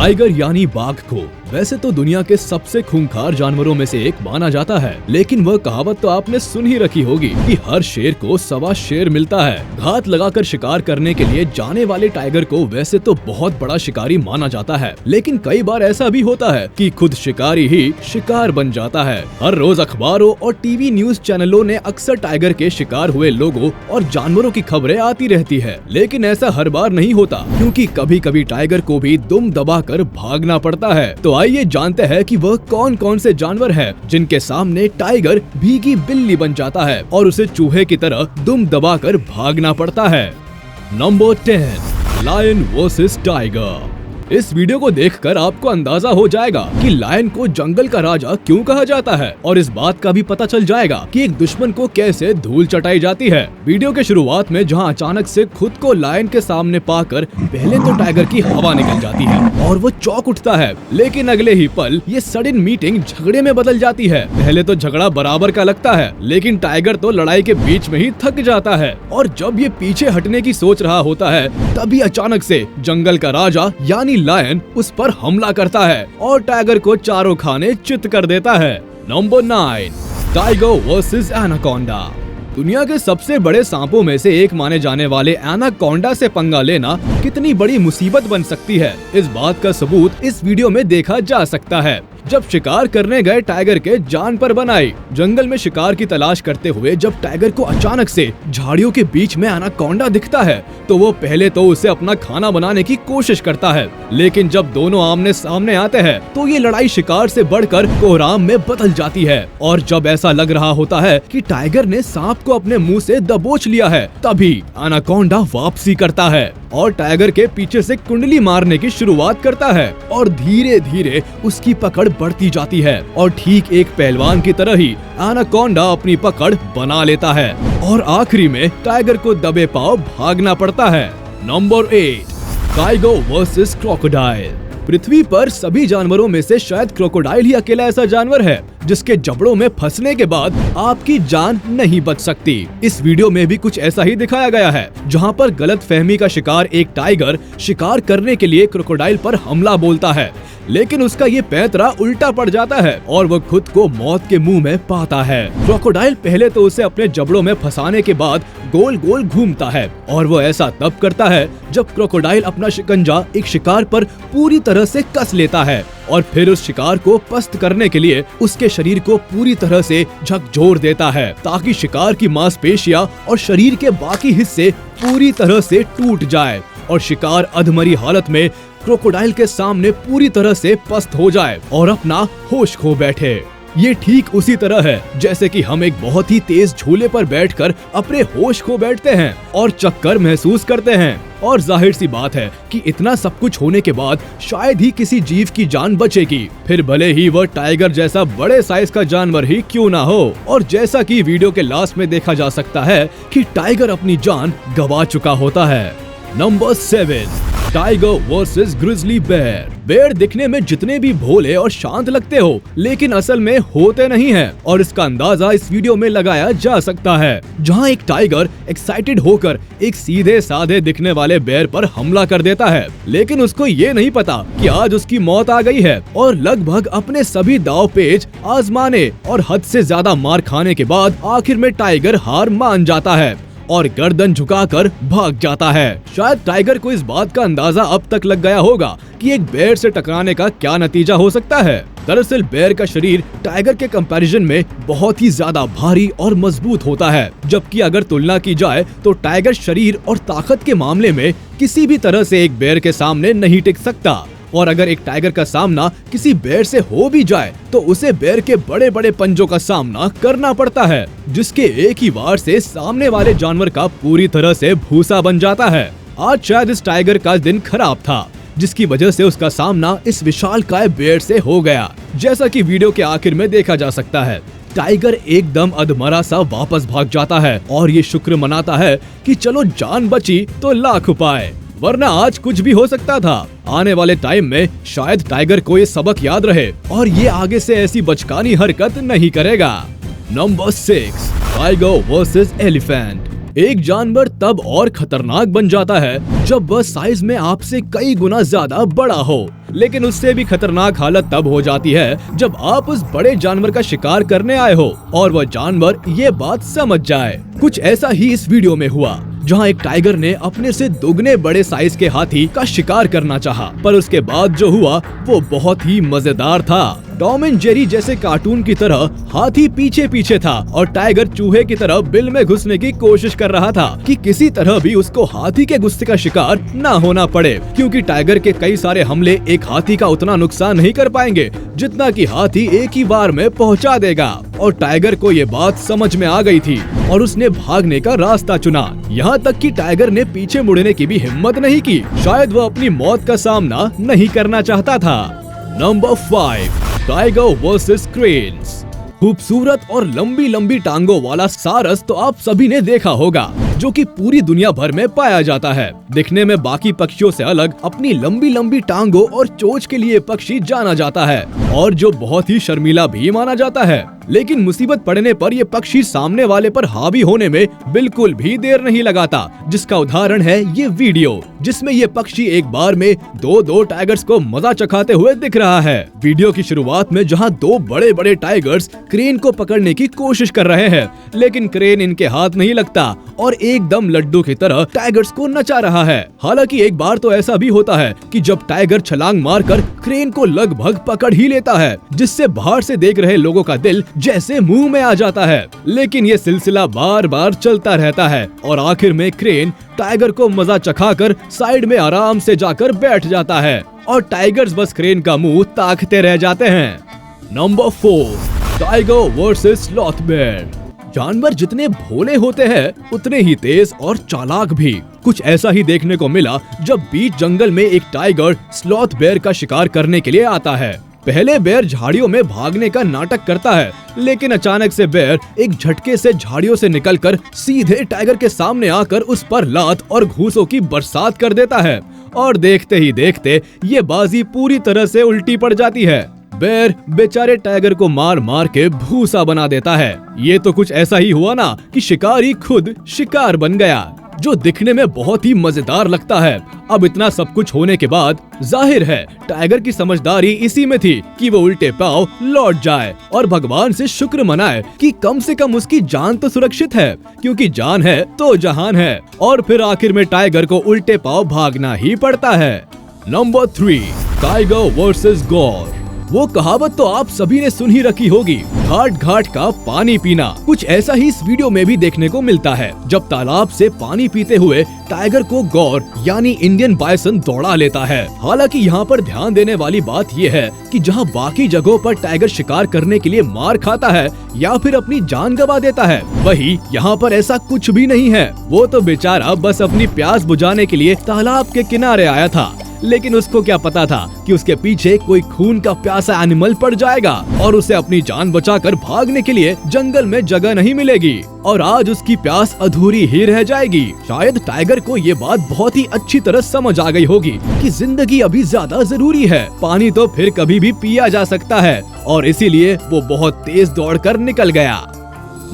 Tiger यानी बाघ को वैसे तो दुनिया के सबसे खूंखार जानवरों में से एक माना जाता है, लेकिन वह कहावत तो आपने सुन ही रखी होगी कि हर शेर को सवा शेर मिलता है। घात लगाकर शिकार करने के लिए जाने वाले टाइगर को वैसे तो बहुत बड़ा शिकारी माना जाता है, लेकिन कई बार ऐसा भी होता है कि खुद शिकारी ही शिकार बन जाता है। हर रोज अखबारों और टीवी न्यूज चैनलों ने अक्सर टाइगर के शिकार हुए लोगों और जानवरों की खबरें आती रहती है, लेकिन ऐसा हर बार नहीं होता, क्योंकि कभी कभी टाइगर को भी दुम दबाकर भागना पड़ता है। तो आइए जानते हैं कि वह कौन कौन से जानवर हैं जिनके सामने टाइगर भीगी बिल्ली बन जाता है और उसे चूहे की तरह दुम दबाकर भागना पड़ता है। Number 10, lion versus tiger. इस वीडियो को देखकर आपको अंदाजा हो जाएगा कि लायन को जंगल का राजा क्यों कहा जाता है, और इस बात का भी पता चल जाएगा कि एक दुश्मन को कैसे धूल चटाई जाती है। वीडियो के शुरुआत में जहां अचानक से खुद को लायन के सामने पाकर पहले तो टाइगर की हवा निकल जाती है और वो चौंक उठता है, लेकिन अगले ही पल ये सडन मीटिंग झगड़े में बदल जाती है। पहले तो झगड़ा बराबर का लगता है, लेकिन टाइगर तो लड़ाई के बीच में ही थक जाता है, और जब ये पीछे हटने की सोच रहा होता है तभी अचानक से जंगल का राजा यानी लायन उस पर हमला करता है और टाइगर को चारों खाने चित कर देता है। Number 9, tiger versus anaconda. दुनिया के सबसे बड़े सांपों में से एक माने जाने वाले एनाकोंडा से पंगा लेना कितनी बड़ी मुसीबत बन सकती है, इस बात का सबूत इस वीडियो में देखा जा सकता है। जब शिकार करने गए टाइगर के जान पर बनाई। जंगल में शिकार की तलाश करते हुए जब टाइगर को अचानक से झाड़ियों के बीच में एनाकोंडा दिखता है तो वो पहले तो उसे अपना खाना बनाने की कोशिश करता है, लेकिन जब दोनों आमने सामने आते हैं तो ये लड़ाई शिकार से बढ़कर कोहराम में बदल जाती है। और जब ऐसा लग रहा होता है कि टाइगर ने सांप को अपने मुंह से दबोच लिया है, तभी एनाकोंडा वापसी करता है और टाइगर के पीछे से कुंडली मारने की शुरुआत करता है, और धीरे धीरे उसकी पकड़ बढ़ती जाती है और ठीक एक पहलवान की तरह ही एनाकोंडा अपनी पकड़ बना लेता है और आखिरी में टाइगर को दबे पांव भागना पड़ता है। Number 8, tiger versus crocodile. पृथ्वी पर सभी जानवरों में से शायद क्रोकोडाइल ही अकेला ऐसा जानवर है जिसके जबड़ों में फंसने के बाद आपकी जान नहीं बच सकती। इस वीडियो में भी कुछ ऐसा ही दिखाया गया है, जहां पर गलत फहमी का शिकार एक टाइगर शिकार करने के लिए क्रोकोडाइल पर हमला बोलता है, लेकिन उसका ये पैंतरा उल्टा पड़ जाता है और वो खुद को मौत के मुंह में पाता है। क्रोकोडाइल पहले तो उसे अपने जबड़ों में फंसाने के बाद गोल गोल घूमता है, और वो ऐसा तब करता है जब क्रोकोडाइल अपना शिकंजा एक शिकार पर पूरी तरह से कस लेता है और फिर उस शिकार को पस्त करने के लिए उसके शरीर को पूरी तरह से झकझोर देता है, ताकि शिकार की मांसपेशियां और शरीर के बाकी हिस्से पूरी तरह से टूट जाए और शिकार अधमरी हालत में क्रोकोडाइल के सामने पूरी तरह से पस्त हो जाए और अपना होश खो बैठे। ये ठीक उसी तरह है जैसे कि हम एक बहुत ही तेज झूले पर बैठकर अपने होश खो बैठते हैं और चक्कर महसूस करते हैं, और जाहिर सी बात है कि इतना सब कुछ होने के बाद शायद ही किसी जीव की जान बचेगी, फिर भले ही वह टाइगर जैसा बड़े साइज का जानवर ही क्यों ना हो। और जैसा कि वीडियो के लास्ट में देखा जा सकता है कि टाइगर अपनी जान गंवा चुका होता है। Number 7, tiger versus grizzly bear. Bear दिखने में जितने भी भोले और शांत लगते हो, लेकिन असल में होते नहीं हैं, और इसका अंदाजा इस वीडियो में लगाया जा सकता है, जहां एक टाइगर एक्साइटेड होकर एक सीधे साधे दिखने वाले बेयर पर हमला कर देता है, लेकिन उसको ये नहीं पता कि आज उसकी मौत आ गई है, और लगभग अपने सभी दाव पेच आजमाने और हद से ज्यादा मार खाने के बाद आखिर में टाइगर हार मान जाता है और गर्दन झुकाकर भाग जाता है। शायद टाइगर को इस बात का अंदाजा अब तक लग गया होगा कि एक बेयर से टकराने का क्या नतीजा हो सकता है। दरअसल बेयर का शरीर टाइगर के कंपैरिजन में बहुत ही ज्यादा भारी और मजबूत होता है, जबकि अगर तुलना की जाए तो टाइगर शरीर और ताकत के मामले में किसी भी तरह से एक बेयर के सामने नहीं टिक सकता, और अगर एक टाइगर का सामना किसी बेयर से हो भी जाए तो उसे बेयर के बड़े बड़े पंजों का सामना करना पड़ता है, जिसके एक ही वार से सामने वाले जानवर का पूरी तरह से भूसा बन जाता है। आज शायद इस टाइगर का दिन खराब था, जिसकी वजह से उसका सामना इस विशालकाय बेयर से हो गया, जैसा कि वीडियो के आखिर में देखा जा सकता है। टाइगर एकदम अधमरा सा वापस भाग जाता है और ये शुक्र मनाता है कि चलो जान बची तो लाख उपाय, वरना आज कुछ भी हो सकता था। आने वाले टाइम में शायद टाइगर को ये सबक याद रहे और ये आगे से ऐसी बचकानी हरकत नहीं करेगा। Number 6, tiger versus elephant. एक जानवर तब और खतरनाक बन जाता है जब वह साइज में आपसे कई गुना ज्यादा बड़ा हो, लेकिन उससे भी खतरनाक हालत तब हो जाती है जब आप उस बड़े जानवर का शिकार करने आए हो और वह जानवर ये बात समझ जाए। कुछ ऐसा ही इस वीडियो में हुआ, जहां एक टाइगर ने अपने से दुगने बड़े साइज के हाथी का शिकार करना चाहा, पर उसके बाद जो हुआ वो बहुत ही मजेदार था। टॉम एंड जेरी जैसे कार्टून की तरह हाथी पीछे पीछे था और टाइगर चूहे की तरह बिल में घुसने की कोशिश कर रहा था कि किसी तरह भी उसको हाथी के गुस्से का शिकार ना होना पड़े, क्योंकि टाइगर के कई सारे हमले एक हाथी का उतना नुकसान नहीं कर पाएंगे जितना कि हाथी एक ही बार में पहुंचा देगा। और टाइगर को ये बात समझ में आ गई थी और उसने भागने का रास्ता चुना। यहाँ तक कि टाइगर ने पीछे मुड़ने की भी हिम्मत नहीं की, शायद वह अपनी मौत का सामना नहीं करना चाहता था। Number 5, tiger versus cranes. खूबसूरत और लंबी लंबी टांगों वाला सारस तो आप सभी ने देखा होगा, जो कि पूरी दुनिया भर में पाया जाता है। दिखने में बाकी पक्षियों से अलग अपनी लंबी लंबी टांगों और चोंच के लिए पक्षी जाना जाता है और जो बहुत ही शर्मीला भी माना जाता है। लेकिन मुसीबत पड़ने पर ये पक्षी सामने वाले पर हावी होने में बिल्कुल भी देर नहीं लगाता, जिसका उदाहरण है ये वीडियो, जिसमें ये पक्षी एक बार में दो टाइगर्स को मजा चखाते हुए दिख रहा है। वीडियो की शुरुआत में जहां दो बड़े बड़े टाइगर्स क्रेन को पकड़ने की कोशिश कर रहे हैं, लेकिन क्रेन इनके हाथ नहीं लगता और एकदम लड्डू की तरह टाइगर्स को नचा रहा है। हालांकि एक बार तो ऐसा भी होता है कि जब टाइगर छलांग मारकर क्रेन को लगभग पकड़ ही लेता है, जिससे बाहर से देख रहे लोगों का दिल जैसे मुंह में आ जाता है। लेकिन ये सिलसिला बार बार चलता रहता है और आखिर में क्रेन टाइगर को मजा चखाकर साइड में आराम से जाकर बैठ जाता है और टाइगर्स बस क्रेन का मुंह ताकते रह जाते हैं। Number 4, tiger versus sloth bear. जानवर जितने भोले होते हैं उतने ही तेज और चालाक भी। कुछ ऐसा ही देखने को मिला जब बीच जंगल में एक टाइगर स्लॉथ बेयर का शिकार करने के लिए आता है। पहले बेयर झाड़ियों में भागने का नाटक करता है, लेकिन अचानक से बेयर एक झटके से झाड़ियों से निकलकर सीधे टाइगर के सामने आकर उस पर लात और घूंसों की बरसात कर देता है और देखते ही देखते ये बाजी पूरी तरह से उल्टी पड़ जाती है। बेयर बेचारे टाइगर को मार मार के भूसा बना देता है। ये तो कुछ ऐसा ही हुआ ना कि शिकारी खुद शिकार बन गया, जो दिखने में बहुत ही मजेदार लगता है। अब इतना सब कुछ होने के बाद जाहिर है टाइगर की समझदारी इसी में थी कि वो उल्टे पांव लौट जाए और भगवान से शुक्र मनाए कि कम से कम उसकी जान तो सुरक्षित है, क्योंकि जान है तो जहान है। और फिर आखिर में टाइगर को उल्टे पांव भागना ही पड़ता है। नंबर 3, टाइगर वर्सेस गौर। वो कहावत तो आप सभी ने सुन ही रखी होगी, घाट घाट का पानी पीना। कुछ ऐसा ही इस वीडियो में भी देखने को मिलता है, जब तालाब से पानी पीते हुए टाइगर को गौर यानी इंडियन बायसन दौड़ा लेता है। हालांकि यहाँ पर ध्यान देने वाली बात ये है कि जहाँ बाकी जगहों पर टाइगर शिकार करने के लिए मार खाता है या फिर अपनी जान गंवा देता है, वही यहाँ पर ऐसा कुछ भी नहीं है। वो तो बेचारा बस अपनी प्यास बुझाने के लिए तालाब के किनारे आया था, लेकिन उसको क्या पता था कि उसके पीछे कोई खून का प्यासा एनिमल पड़ जाएगा और उसे अपनी जान बचाकर भागने के लिए जंगल में जगह नहीं मिलेगी और आज उसकी प्यास अधूरी ही रह जाएगी। शायद टाइगर को ये बात बहुत ही अच्छी तरह समझ आ गई होगी कि जिंदगी अभी ज्यादा जरूरी है, पानी तो फिर कभी भी पिया जा सकता है, और इसीलिए वो बहुत तेज दौड़कर निकल गया।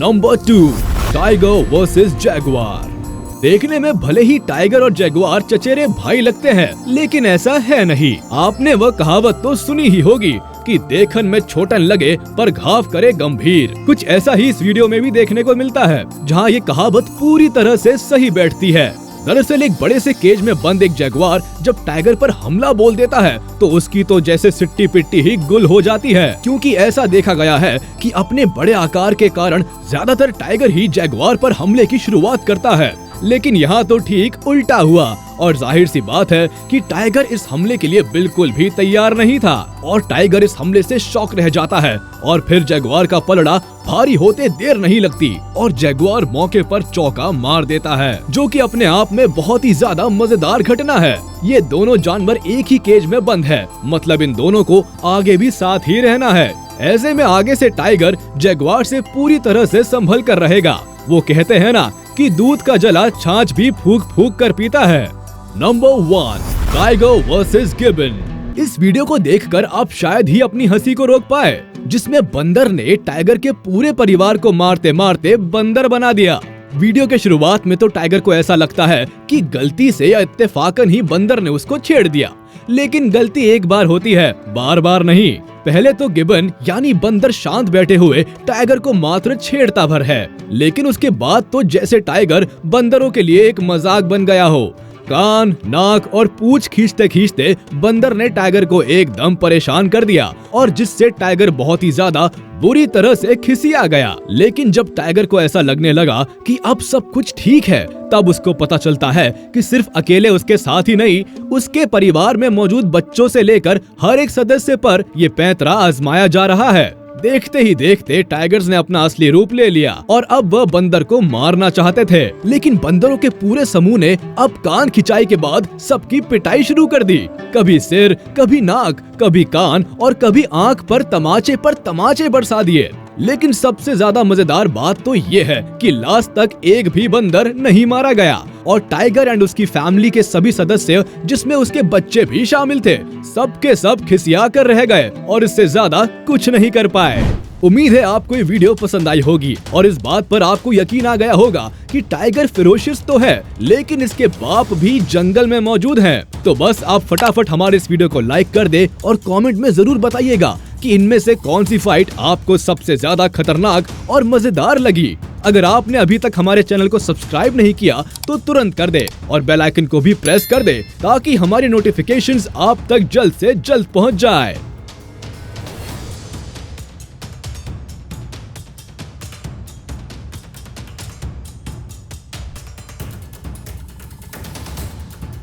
Number 2, tiger versus Jaguar. देखने में भले ही टाइगर और जैगुआर चचेरे भाई लगते हैं, लेकिन ऐसा है नहीं। आपने वह कहावत तो सुनी ही होगी कि देखन में छोटन लगे पर घाव करे गंभीर। कुछ ऐसा ही इस वीडियो में भी देखने को मिलता है, जहां ये कहावत पूरी तरह से सही बैठती है। दरअसल एक बड़े से केज में बंद एक जैगुआर जब टाइगर पर हमला बोल देता है तो उसकी तो जैसे सिट्टी पिट्टी ही गुल हो जाती है, क्योंकि ऐसा देखा गया है कि अपने बड़े आकार के कारण ज्यादातर टाइगर ही जैगुआर पर हमले की शुरुआत करता है। लेकिन यहाँ तो ठीक उल्टा हुआ और जाहिर सी बात है कि टाइगर इस हमले के लिए बिल्कुल भी तैयार नहीं था और टाइगर इस हमले से शॉक रह जाता है और फिर जैगुआर का पलड़ा भारी होते देर नहीं लगती और जैगुआर मौके पर चौका मार देता है, जो कि अपने आप में बहुत ही ज्यादा मजेदार घटना है। ये दोनों जानवर एक ही केज में बंद है, मतलब इन दोनों को आगे भी साथ ही रहना है। ऐसे में आगे से टाइगर जैगुआर से पूरी तरह से संभल कर रहेगा। वो कहते हैं ना कि दूध का जला छाछ भी फूंक फूंक कर पीता है। Number 1, tiger versus gibbon. इस वीडियो को देखकर आप शायद ही अपनी हंसी को रोक पाए, जिसमें बंदर ने टाइगर के पूरे परिवार को मारते मारते बंदर बना दिया। वीडियो के शुरुआत में तो टाइगर को ऐसा लगता है कि गलती से या इत्तेफाकन ही बंदर ने उसको छेड़ दिया, लेकिन गलती एक बार होती है, बार बार नहीं। पहले तो गिबन यानी बंदर शांत बैठे हुए टाइगर को मात्र छेड़ता भर है, लेकिन उसके बाद तो जैसे टाइगर बंदरों के लिए एक मजाक बन गया हो। कान, नाक और पूंछ खींचते खींचते बंदर ने टाइगर को एकदम परेशान कर दिया और जिससे टाइगर बहुत ही ज्यादा बुरी तरह से खिसिया गया। लेकिन जब टाइगर को ऐसा लगने लगा कि अब सब कुछ ठीक है, तब उसको पता चलता है कि सिर्फ अकेले उसके साथ ही नहीं, उसके परिवार में मौजूद बच्चों से लेकर हर एक सदस्य पर ये पैंतरा आजमाया जा रहा है। देखते ही देखते टाइगर्स ने अपना असली रूप ले लिया और अब वह बंदर को मारना चाहते थे, लेकिन बंदरों के पूरे समूह ने अब कान खिंचाई के बाद सबकी पिटाई शुरू कर दी। कभी सिर, कभी नाक, कभी कान और कभी आंख पर तमाचे बरसा दिए। लेकिन सबसे ज्यादा मजेदार बात तो ये है कि लास्ट तक एक भी बंदर नहीं मारा गया और टाइगर एंड उसकी फैमिली के सभी सदस्य, जिसमें उसके बच्चे भी शामिल थे, सबके सब खिसिया कर रह गए और इससे ज्यादा कुछ नहीं कर पाए। उम्मीद है आपको ये वीडियो पसंद आई होगी और इस बात पर आपको यकीन आ गया होगा कि टाइगर फेरोशियस तो है, लेकिन इसके बाप भी जंगल में मौजूद हैं। तो बस आप फटाफट हमारे इस वीडियो को लाइक कर दे और कमेंट में जरूर बताइएगा कि इनमें से कौन सी फाइट आपको सबसे ज्यादा खतरनाक और मजेदार लगी। अगर आपने अभी तक हमारे चैनल को सब्सक्राइब नहीं किया तो तुरंत कर दे और बेल आइकन को भी प्रेस कर दे ताकि हमारी नोटिफिकेशंस आप तक जल्द से जल्द पहुंच जाए।